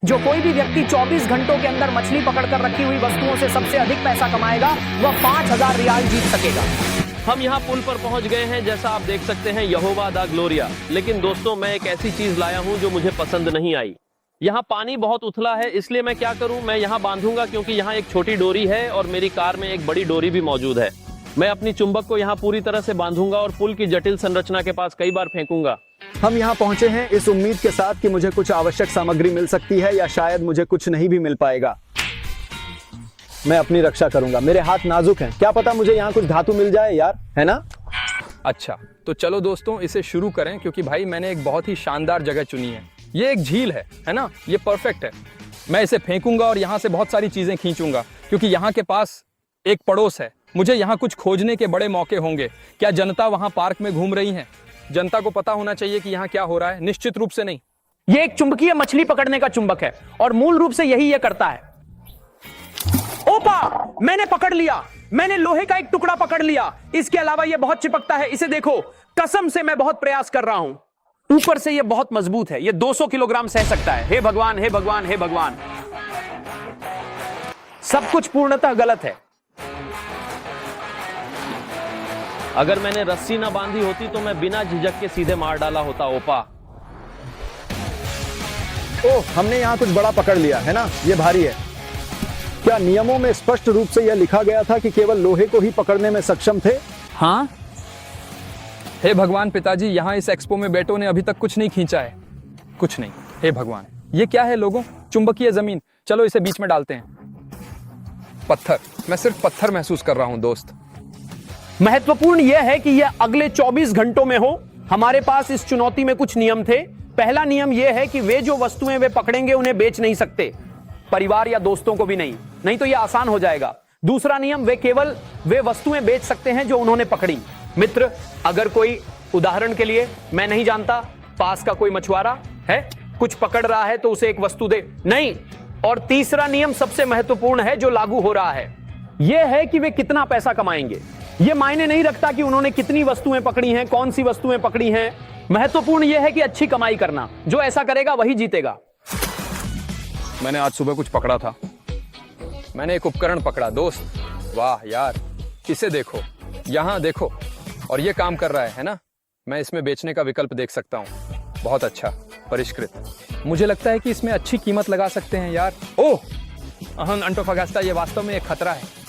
जो कोई भी व्यक्ति 24 घंटों के अंदर मछली पकड़कर रखी हुई वस्तुओं से सबसे अधिक पैसा कमाएगा वह 5,000 रियाल जीत सकेगा। हम यहाँ पुल पर पहुंच गए हैं, जैसा आप देख सकते हैं, यहोवा दा ग्लोरिया। लेकिन दोस्तों, मैं एक ऐसी चीज लाया हूँ जो मुझे पसंद नहीं आई। यहाँ पानी बहुत उथला है, इसलिए मैं क्या करूँ, मैं यहाँ बांधूंगा क्योंकि यहाँ एक छोटी डोरी है और मेरी कार में एक बड़ी डोरी भी मौजूद है। मैं अपनी चुंबक को यहाँ पूरी तरह से बांधूंगा और पुल की जटिल संरचना के पास कई बार फेंकूंगा। हम यहाँ पहुंचे हैं इस उम्मीद के साथ कि मुझे कुछ आवश्यक सामग्री मिल सकती है या शायद मुझे कुछ नहीं भी मिल पाएगा। मैं अपनी रक्षा करूंगा, मेरे हाथ नाजुक हैं, क्या पता मुझे यहाँ कुछ धातु मिल जाए यार, है ना? अच्छा, तो चलो दोस्तों इसे शुरू करें, क्योंकि भाई मैंने एक बहुत ही शानदार जगह चुनी है। ये एक झील है ना? ये परफेक्ट है। मैं इसे फेंकूंगा और यहाँ से बहुत सारी चीजें खींचूंगा, क्योंकि यहाँ के पास एक पड़ोस है। मुझे यहाँ कुछ खोजने के बड़े मौके होंगे। क्या जनता वहाँ पार्क में घूम रही है? जनता को पता होना चाहिए कि यहाँ क्या हो रहा है। निश्चित रूप से नहीं। यह एक चुंबकीय मछली पकड़ने का चुंबक है और मूल रूप से यही यह करता है। ओपा, मैंने पकड़ लिया। मैंने लोहे का एक टुकड़ा पकड़ लिया। इसके अलावा यह बहुत चिपकता है, इसे देखो। कसम से मैं बहुत प्रयास कर रहा हूं। ऊपर से यह बहुत मजबूत है, यह 200 किलोग्राम सह सकता है। हे भगवान, हे भगवान, हे भगवान। सब कुछ पूर्णतः गलत है। अगर मैंने रस्सी न बांधी होती तो मैं बिना झिझक के सीधे मार डाला होता। ओपा, ओह, हमने यहाँ कुछ बड़ा पकड़ लिया है ना? ये भारी है। क्या नियमों में स्पष्ट रूप से यह लिखा गया था कि केवल लोहे को ही पकड़ने में सक्षम थे? हाँ। हे भगवान पिताजी, यहाँ इस एक्सपो में बेटों ने अभी तक कुछ नहीं खींचा है। कुछ नहीं। हे भगवान, ये क्या है लोगों? चुंबकीय जमीन। चलो इसे बीच में डालते हैं। पत्थर। मैं सिर्फ पत्थर महसूस कर रहा हूं दोस्त। महत्वपूर्ण यह है कि यह अगले 24 घंटों में हो। हमारे पास इस चुनौती में कुछ नियम थे। पहला नियम यह है कि वे जो वस्तुएं वे पकड़ेंगे उन्हें बेच नहीं सकते, परिवार या दोस्तों को भी नहीं तो यह आसान हो जाएगा। दूसरा नियम, वे केवल वे वस्तुएं बेच सकते हैं जो उन्होंने पकड़ी। मित्र, अगर कोई, उदाहरण के लिए, मैं नहीं जानता, पास का कोई मछुआरा है, कुछ पकड़ रहा है तो उसे एक वस्तु दे नहीं। और तीसरा नियम सबसे महत्वपूर्ण है जो लागू हो रहा है, यह है कि वे कितना पैसा कमाएंगे। यह मायने नहीं रखता कि उन्होंने कितनी वस्तुएं पकड़ी हैं, कौन सी वस्तुएं पकड़ी हैं। महत्वपूर्ण यह है कि अच्छी कमाई करना। जो ऐसा करेगा वही जीतेगा। मैंने आज सुबह कुछ पकड़ा था। मैंने एक उपकरण पकड़ा दोस्त। वाह यार, इसे देखो, यहाँ देखो, और ये काम कर रहा है ना? मैं इसमें बेचने का विकल्प देख सकता हूँ। बहुत अच्छा, परिष्कृत। मुझे लगता है कि इसमें अच्छी कीमत लगा सकते हैं यार। ओह, अंटोफागास्टा, ये वास्तव में एक खतरा है।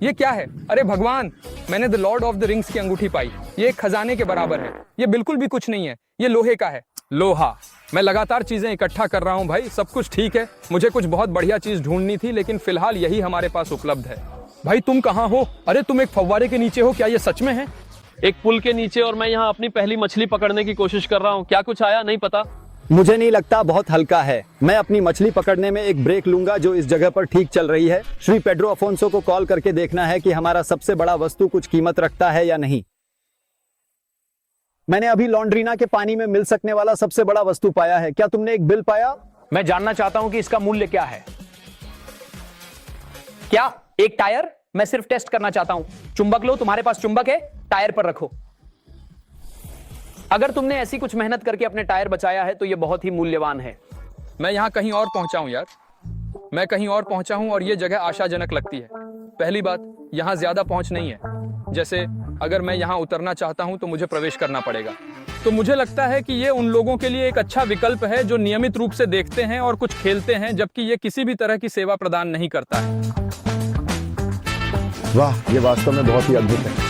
ये क्या है? अरे भगवान, मैंने the Lord of the rings की अंगूठी पाई। ये एक खजाने के बराबर है। ये बिल्कुल भी कुछ नहीं है, ये लोहे का है। लोहा। मैं लगातार चीजें इकट्ठा कर रहा हूं भाई, सब कुछ ठीक है। मुझे कुछ बहुत बढ़िया चीज ढूंढनी थी, लेकिन फिलहाल यही हमारे पास उपलब्ध है। भाई तुम कहाँ हो? अरे तुम एक फव्वारे के नीचे हो, क्या ये सच में है? एक पुल के नीचे, और मैं यहाँ अपनी पहली मछली पकड़ने की कोशिश कर रहा हूँ। क्या कुछ आया? नहीं पता। मुझे नहीं लगता, बहुत हल्का है। मैं अपनी मछली पकड़ने में एक ब्रेक लूंगा जो इस जगह पर ठीक चल रही है। श्री पेड्रो अफोंसो को कॉल करके देखना है कि हमारा सबसे बड़ा वस्तु कुछ कीमत रखता है या नहीं। मैंने अभी लॉन्ड्रीना के पानी में मिल सकने वाला सबसे बड़ा वस्तु पाया है। क्या तुमने एक बिल पाया? मैं जानना चाहता हूं कि इसका मूल्य क्या है। क्या एक टायर? मैं सिर्फ टेस्ट करना चाहता हूं। चुंबक लो, तुम्हारे पास चुंबक है, टायर पर रखो। अगर तुमने ऐसी कुछ मेहनत करके अपने टायर बचाया है तो यह बहुत ही मूल्यवान है। मैं यहाँ कहीं और पहुंचा हूं यार। मैं कहीं और पहुंचा हूं और यह जगह आशाजनक लगती है। पहली बात, यहाँ ज्यादा पहुंच नहीं है। जैसे अगर मैं यहाँ उतरना चाहता हूं तो मुझे प्रवेश करना पड़ेगा। तो मुझे लगता है कि ये उन लोगों के लिए एक अच्छा विकल्प है जो नियमित रूप से देखते हैं और कुछ खेलते हैं, जबकि ये किसी भी तरह की सेवा प्रदान नहीं करता है। वाह, ये वास्तव में बहुत ही अद्भुत है।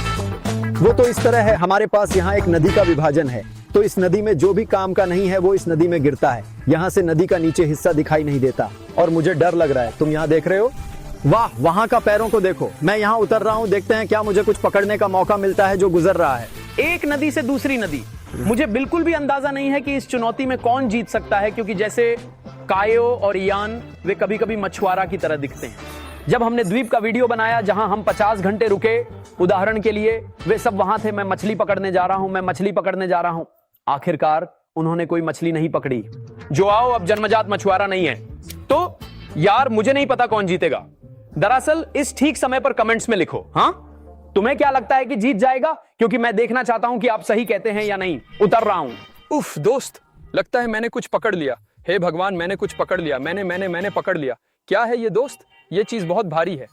वो तो इस तरह है, हमारे पास यहाँ एक नदी का विभाजन है, तो इस नदी में जो भी काम का नहीं है वो इस नदी में गिरता है। यहाँ से नदी का नीचे हिस्सा दिखाई नहीं देता और मुझे डर लग रहा है। तुम यहाँ देख रहे हो? वाह, वहाँ का पैरों को देखो। मैं यहाँ उतर रहा हूँ, देखते हैं क्या मुझे कुछ पकड़ने का मौका मिलता है जो गुजर रहा है। एक नदी से दूसरी नदी। मुझे बिल्कुल भी अंदाजा नहीं है कि इस चुनौती में कौन जीत सकता है, क्योंकि जैसे कायो और यान, वे कभी कभी मछुआरा की तरह दिखते हैं। जब हमने द्वीप का वीडियो बनाया जहां हम 50 घंटे रुके, उदाहरण के लिए, वे सब वहां थे। मैं मछली पकड़ने जा रहा हूं, मैं मछली पकड़ने जा रहा हूं। आखिरकार उन्होंने कोई मछली नहीं पकड़ी। जो आओ अब जन्मजात मछुआरा नहीं है। तो यार, मुझे नहीं पता कौन जीतेगा। दरअसल इस ठीक समय पर कमेंट्स में लिखो, हाँ, तुम्हें क्या लगता है कि जीत जाएगा? क्योंकि मैं देखना चाहता हूं कि आप सही कहते हैं या नहीं। उतर रहा हूं। उफ दोस्त, लगता है मैंने कुछ पकड़ लिया। हे भगवान, मैंने कुछ पकड़ लिया, मैंने पकड़ लिया। क्या है ये दोस्त? ये चीज बहुत भारी है।